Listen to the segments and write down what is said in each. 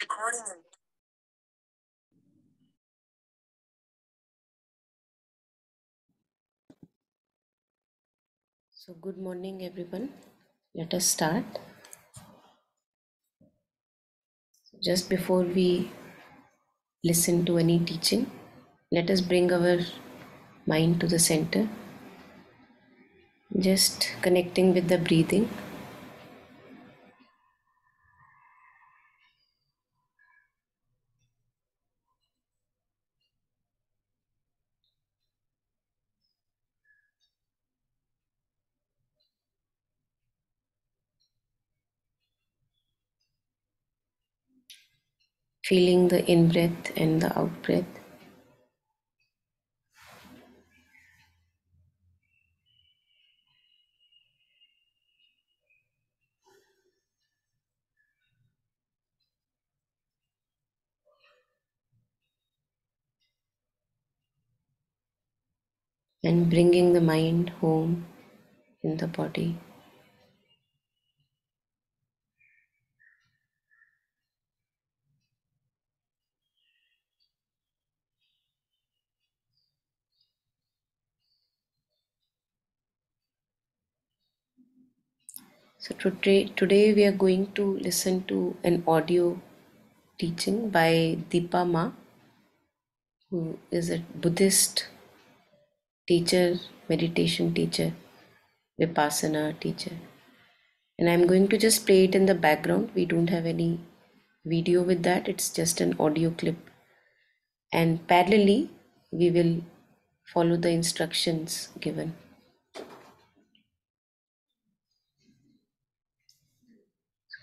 So, good morning, everyone. Let us start. Just before we listen to any teaching, let us bring our mind to the center, just connecting with the breathing. Feeling the in breath and the out breath. And bringing the mind home in the body. So today we are going to listen to an audio teaching by Dipa Ma, who is a Buddhist teacher, meditation teacher, Vipassana teacher. And I'm going to just play it in the background. We don't have any video with that, it's just an audio clip. And parallelly, we will follow the instructions given.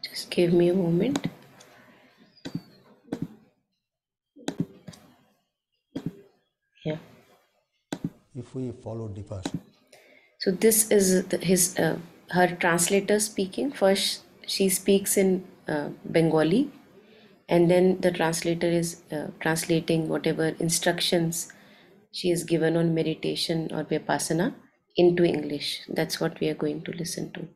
Just give me a moment. Yeah. If we follow Dipa's. So this is her translator speaking. First, she speaks in Bengali, and then the translator is translating whatever instructions she is given on meditation or vipassana into English. That's what we are going to listen to.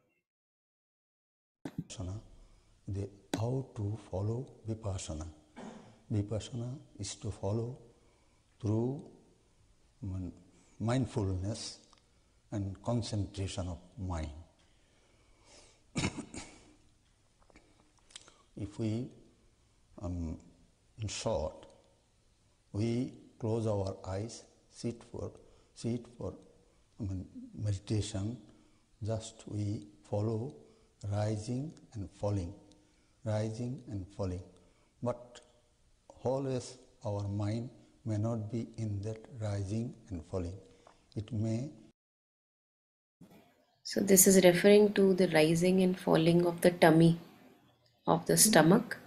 How to follow Vipassana. Vipassana is to follow through mindfulness and concentration of mind. If we, in short, we close our eyes, sit for meditation, just we follow rising and falling, But always our mind may not be in that rising and falling. It may. So this is referring to the rising and falling of the tummy, of the stomach.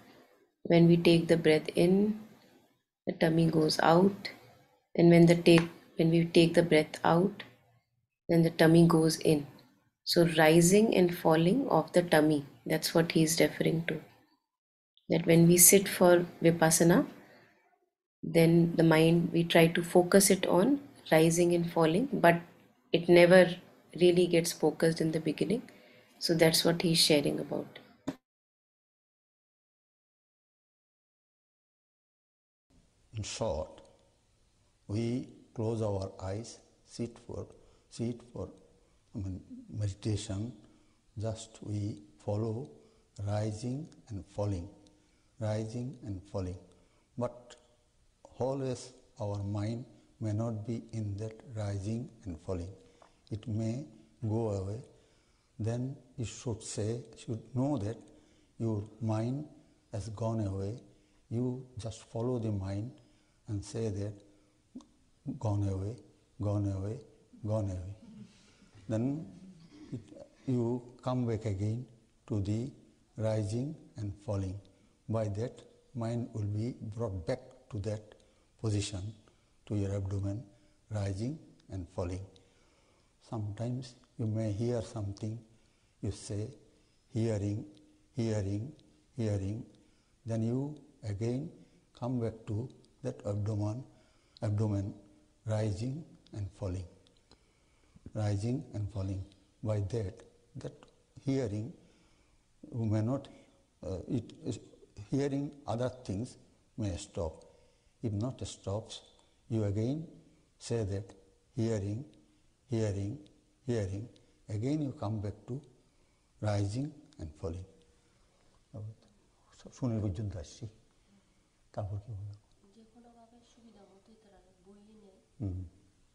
When we take the breath in, the tummy goes out, and when we take the breath out, then the tummy goes in. So rising and falling of the tummy, that's what he is referring to. That when we sit for vipassana, then the mind, we try to focus it on rising and falling, but it never really gets focused in the beginning. So that's what he's sharing about. In short, we close our eyes, sit for meditation, just we follow rising and falling, But always our mind may not be in that rising and falling. It may go away. Then you should know that your mind has gone away. You just follow the mind and say that gone away. Then you come back again to the rising and falling. By that, mind will be brought back to that position, to your abdomen, rising and falling. Sometimes you may hear something, you say, hearing, then you again come back to that abdomen, rising and falling. By that hearing, you may not, hearing other things may stop. If not stops, you again say that hearing, hearing, hearing. Again you come back to rising and falling. শুনে পর্যন্ত আসছি তারপর কি হবে যে কোনো ভাবে সুবিধা মতোই তারা বইয়ে নেয়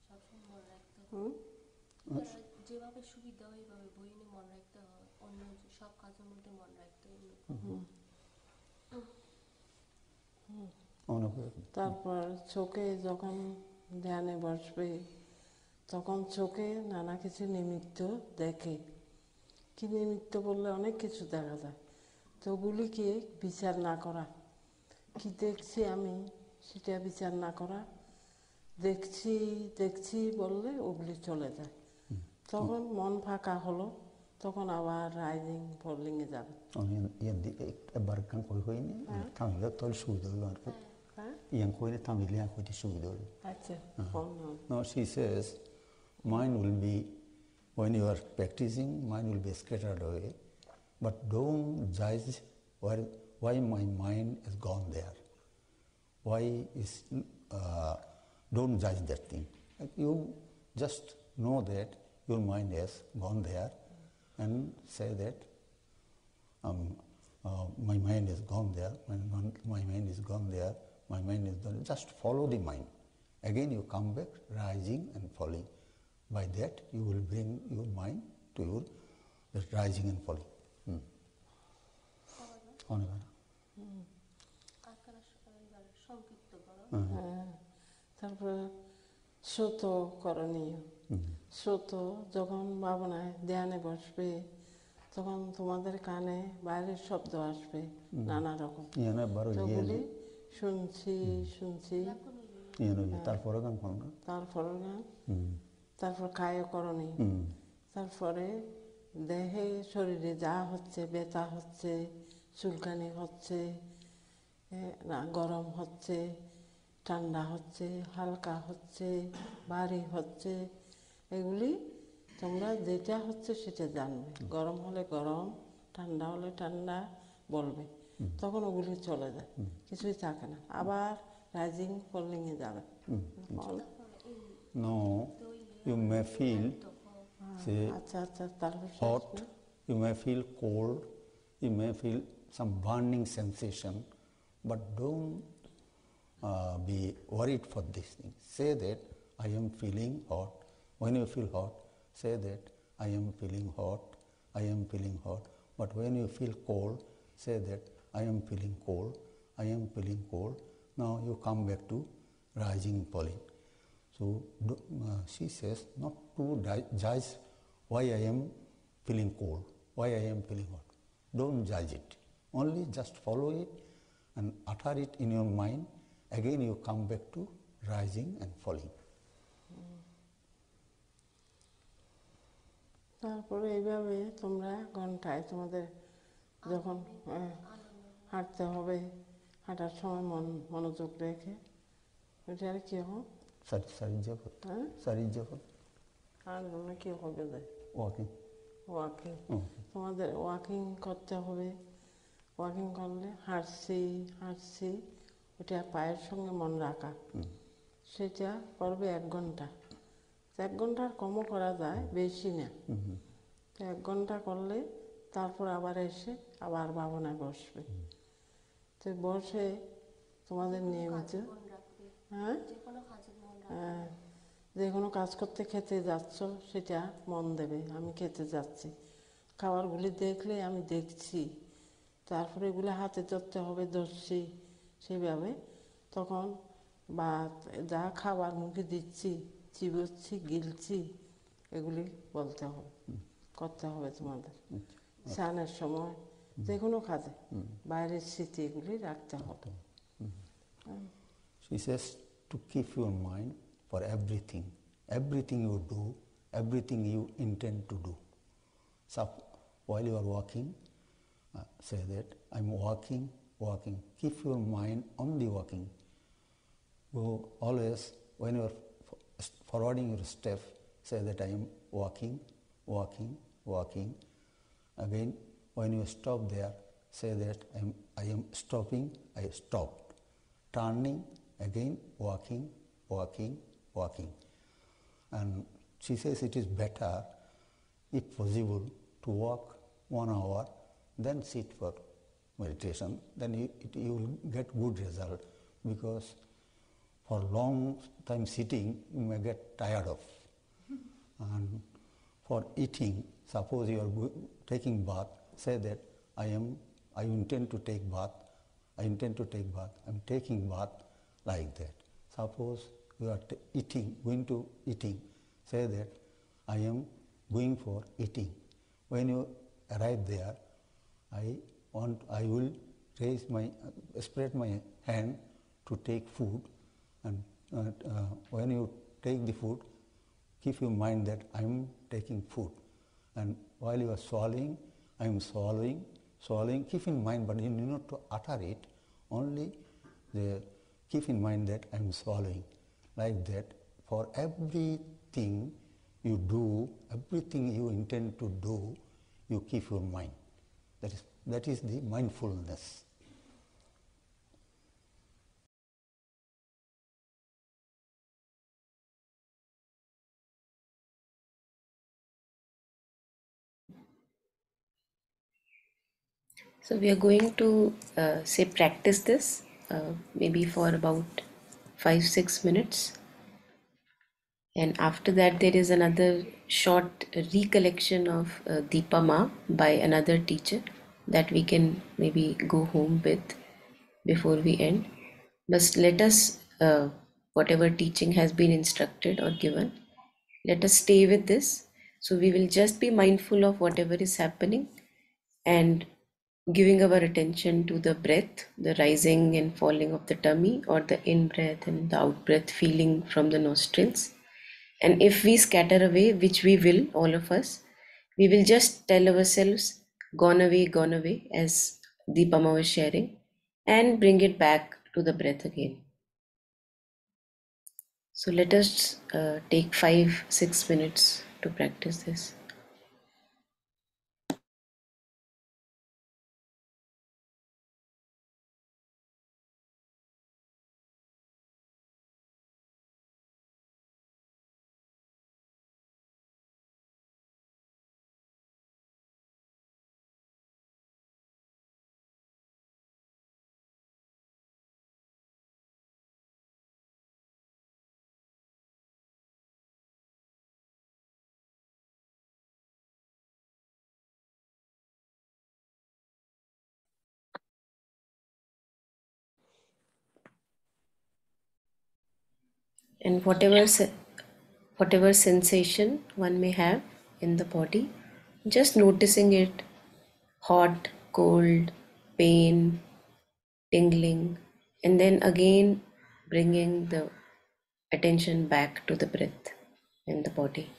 সবসময় মনে রাখতে হয় যেভাবে সুবিধা ওইভাবে বইয়ে নিয়ে মনে রাখতে হয় অন্য সব কাজের মধ্যে মনে রাখতে হয় তারপর চোখে যখন ধ্যানে বসবে তখন চোখে নানা কিছু নিমিত্ত দেখে কি নিমিত্ত বললে অনেক কিছু দেখা যায় তো ওগুলিকে বিচার না করা কি দেখছি আমি সেটা বিচার না করা দেখছি দেখছি বললে ওগুলি চলে যায় তখন মন ফাঁকা হলো তখন আবার রাইজিং ফলিংয়ে যাবে একবার গান কই হইনি থামিলে তোর সুবিধা হইব আর কি ইয়াং কইলে থামিলে আর কইতে সুবিধা হইব আচ্ছা no she says mind will be when you are practicing mind will be scattered away but don't judge why my mind has gone there why is don't judge that thing you just know that your mind has gone there and say that my mind has gone there, my mind is gone there, my mind is gone. Just follow the mind. Again you come back, rising and falling. By that you will bring your mind to your rising and falling. তারপরে শ্রুত করণীয় শ্রুত যখন ভাবনায় ধ্যানে বসবে তখন তোমাদের কানে বাইরের শব্দ আসবে নানা রকম ওগুলি শুনছি শুনছি তারপরে গান তারপর কায়করণীয় তারপরে দেহে শরীরে যা হচ্ছে ব্যথা হচ্ছে চুলকানি হচ্ছে না গরম হচ্ছে ঠান্ডা হচ্ছে হালকা হচ্ছে ভারী হচ্ছে এগুলি তোমরা যেটা হচ্ছে সেটা জানবে গরম হলে গরম ঠান্ডা হলে ঠান্ডা বলবে তখন ওগুলি চলে যায় কিছুই থাকে না আবার রাইজিং ফলিংয়ে যাবে No, you may feel hot, you may feel cold, you may feel some burning sensation, but don't be worried for this thing. Say that I am feeling hot. When you feel hot, say that I am feeling hot, I am feeling hot. But when you feel cold, say that I am feeling cold, I am feeling cold. Now you come back to rising and falling. So she says not to judge why I am feeling cold, why I am feeling hot. Don't judge it. Only just follow it and utter it in your mind. Again you come back to rising and falling. তারপরে এইভাবে তোমরা ঘন্টায় তোমাদের যখন হাঁটতে হবে হাঁটার সময় মনোযোগ রেখে ওইটা আর কি হোক আর কি হবে যায় ওয়াকিং তোমাদের ওয়াকিং করতে হবে ওয়াকিং করলে হাঁটছি ওটা পায়ের সঙ্গে মন রাখা সেটা করবে 1 ঘন্টা 1 ঘন্টার কমও করা যায় বেশি না 1 ঘন্টা করলে তারপর আবার এসে আবার ভাবনায় বসবে তো বসে তোমাদের নিয়মিত যে কোনো কাজ করতে খেতে যাচ্ছ সেটা মন দেবে আমি খেতে যাচ্ছি খাবারগুলি দেখলে আমি দেখছি তারপরে এগুলো হাতে ধরতে হবে ধরছি সেইভাবে তখন বা যা খাবার মুখে দিচ্ছি চিবোচ্ছি গিলছি এগুলি বলতে হবে করতে হবে তোমাদের স্নানের সময় যে কোনো কাজে বাইরের স্মৃতি এগুলি রাখতে হবে She says to keep your mind for everything you do, everything you intend to do. So while you are walking, say that I'm walking. Keep your mind on the walking. Go always when you are forwarding your step, say that I am walking. Again, when you stop there, say that I am stopping, I stopped. Turning, again walking, walking, walking. And she says it is better, if possible, to walk 1 hour, then sit for meditation. Then you will get good result, because for long time sitting you may get tired of. And for eating, suppose you are taking bath, say that I intend to take bath, I intend to take bath, I am taking bath, like that. Suppose you are going to eating, say that I am going for eating. When you arrive there, I will spread my hand to take food, and when you take the food, keep in mind that I am taking food, and while you are swallowing, I am swallowing, keep in mind, but you need not to utter it, only keep in mind that I am swallowing, like that. For everything you do, everything you intend to do, you keep your mind. That is the mindfulness. So we are going to say practice this maybe for about 5-6 minutes, and after that there is another short recollection of Deepa Ma by another teacher that we can maybe go home with before we end. But let us, whatever teaching has been instructed or given, let us stay with this. So we will just be mindful of whatever is happening and giving our attention to the breath, the rising and falling of the tummy, or the in breath and the out breath feeling from the nostrils. And if we scatter away, which we will, all of us, we will just tell ourselves, gone away, as Deepama was sharing, and bring it back to the breath again. So let us take 5-6 minutes to practice this. And whatever sensation one may have in the body, just noticing it: hot, cold, pain, tingling, and then again bringing the attention back to the breath and the body.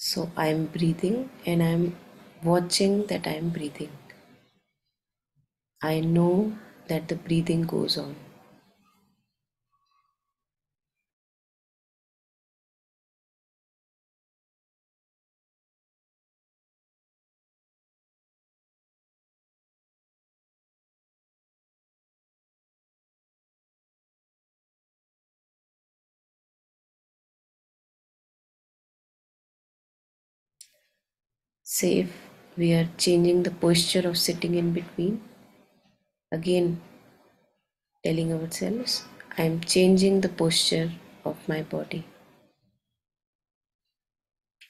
So I'm breathing and I'm watching that I'm breathing. I know that the breathing goes on. Say if we are changing the posture of sitting in between, again telling ourselves, I am changing the posture of my body.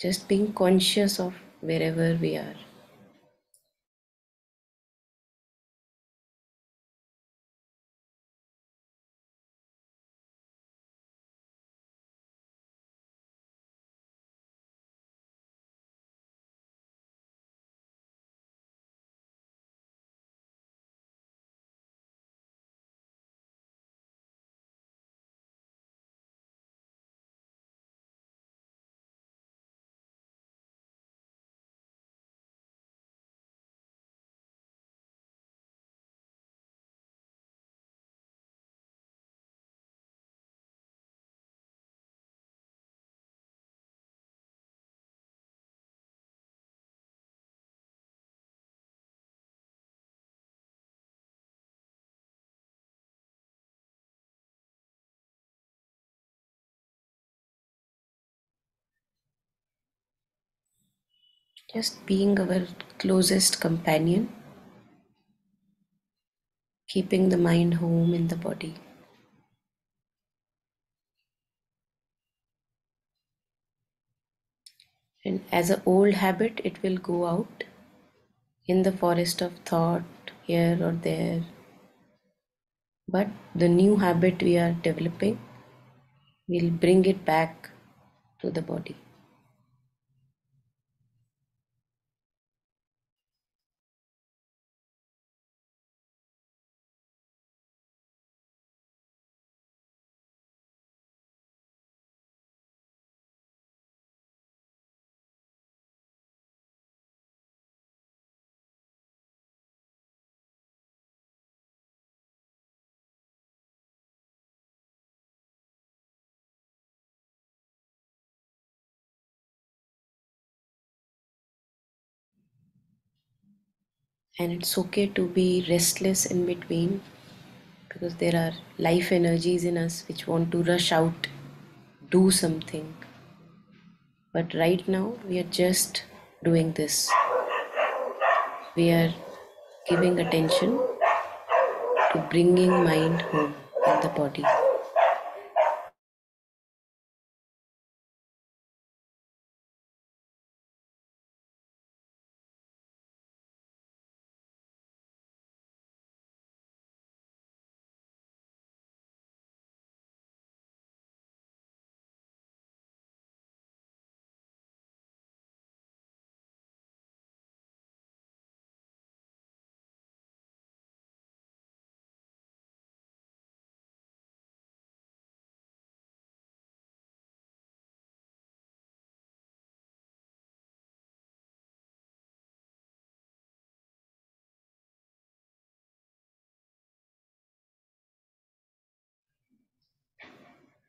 Just being conscious of wherever we are. Just being our closest companion, keeping the mind home in the body. And as an old habit, it will go out in the forest of thought here or there. But the new habit we are developing will bring it back to the body. And it's okay to be restless in between because there are life energies in us which want to rush out, do something. But right now, we are just doing this. We are giving attention to bringing mind home in the body.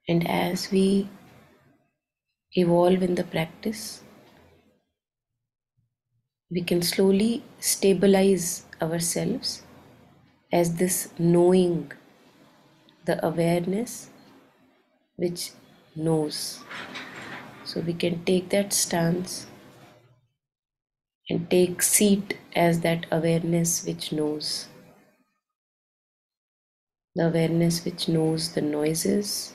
And as we evolve in the practice, we can slowly stabilize ourselves as this knowing, the awareness which knows. So we can take that stance and take seat as that awareness which knows. The awareness which knows the noises,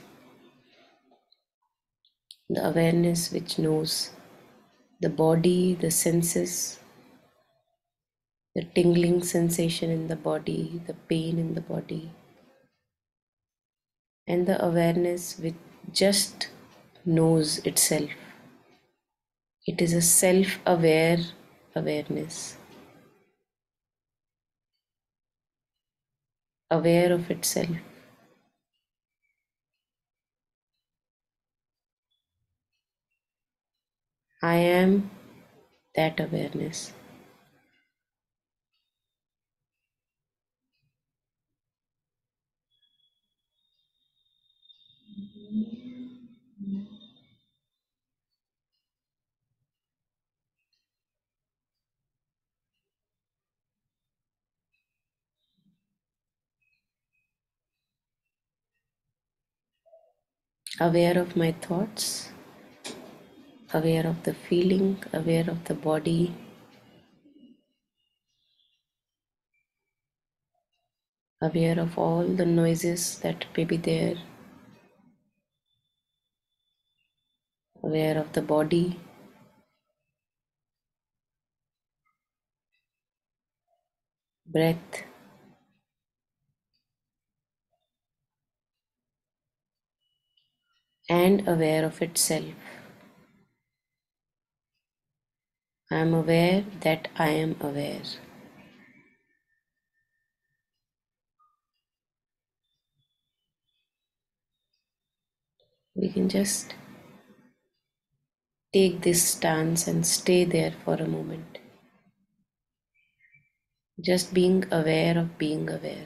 the awareness which knows the body, the senses, the tingling sensation in the body, the pain in the body, and the awareness which just knows itself. It is a self aware awareness, aware of itself. I am that awareness. Aware of my thoughts, aware of the feeling, aware of the body, aware of all the noises that may be there, aware of the body, breath, and aware of itself. I am aware that I am aware. We can just take this stance and stay there for a moment. Just being aware of being aware.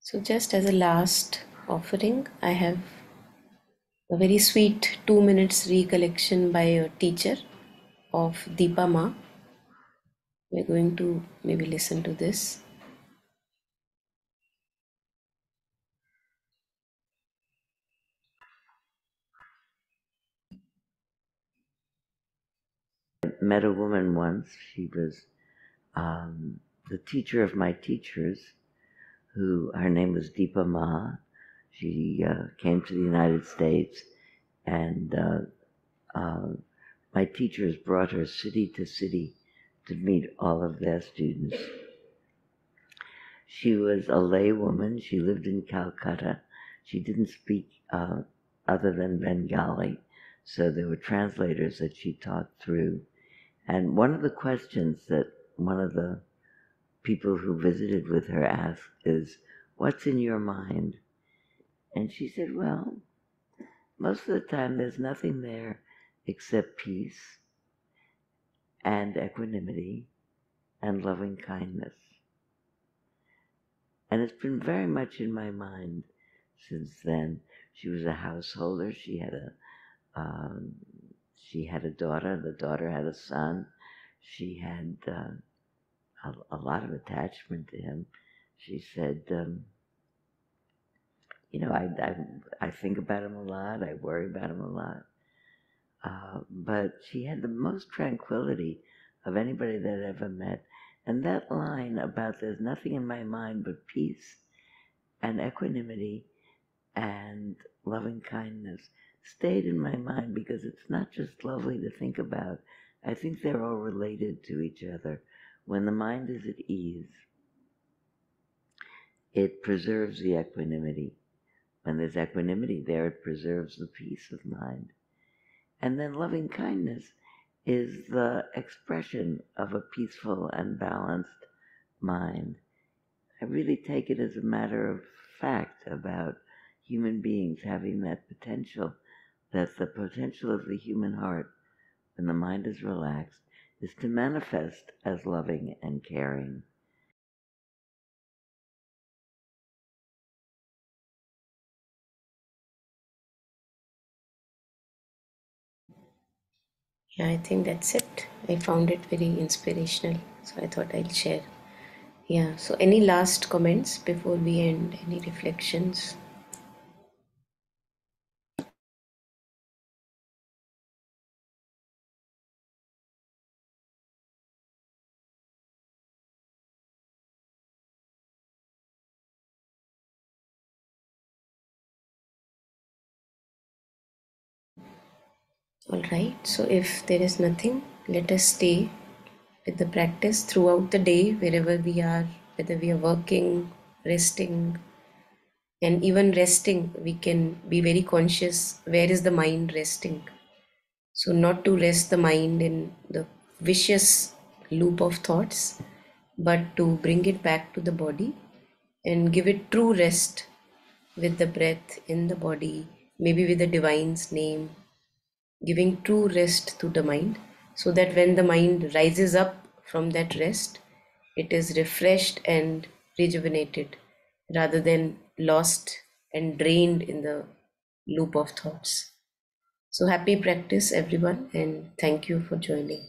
So just as a last offering, I have a very sweet 2 minutes recollection by a teacher of Deepa Ma. We're going to maybe listen to this. Met a woman once. She was the teacher of my teachers, who her name was Dipa Ma. She came to the United States, and my teachers brought her city to city to meet all of their students. She was a lay woman. She lived in Calcutta. She didn't speak other than Bengali, so there were translators that she taught through. And one of the questions that one of the people who visited with her asked is, "What's in your mind?" And she said, "Well, most of the time there's nothing there except peace and equanimity and loving kindness." And it's been very much in my mind since then. She was a householder. She had a daughter. The daughter had a son. She had a lot of attachment to him. She said, I think about him a lot. I worry about him a lot. But she had the most tranquility of anybody that I ever met. And that line about there's nothing in my mind but peace and equanimity and loving kindness stayed in my mind, because it's not just lovely to think about. I think they're all related to each other. When the mind is at ease, it preserves the equanimity. When there's equanimity there, it preserves the peace of mind. And then loving kindness is the expression of a peaceful and balanced mind. I really take it as a matter of fact about human beings having that potential, that the potential of the human heart, when the mind is relaxed, is to manifest as loving and caring. Yeah, I think that's it. I found it very inspirational, so I thought I'll share. Yeah, so any last comments before we end? Any reflections? All right, so if there is nothing, let us stay with the practice throughout the day, wherever we are, whether we are working, resting, and even resting, we can be very conscious where is the mind resting. So, not to rest the mind in the vicious loop of thoughts, but to bring it back to the body and give it true rest with the breath in the body, maybe with the divine's name, giving true rest to the mind, so that when the mind rises up from that rest, it is refreshed and rejuvenated rather than lost and drained in the loop of thoughts. So happy practice, everyone, and thank you for joining.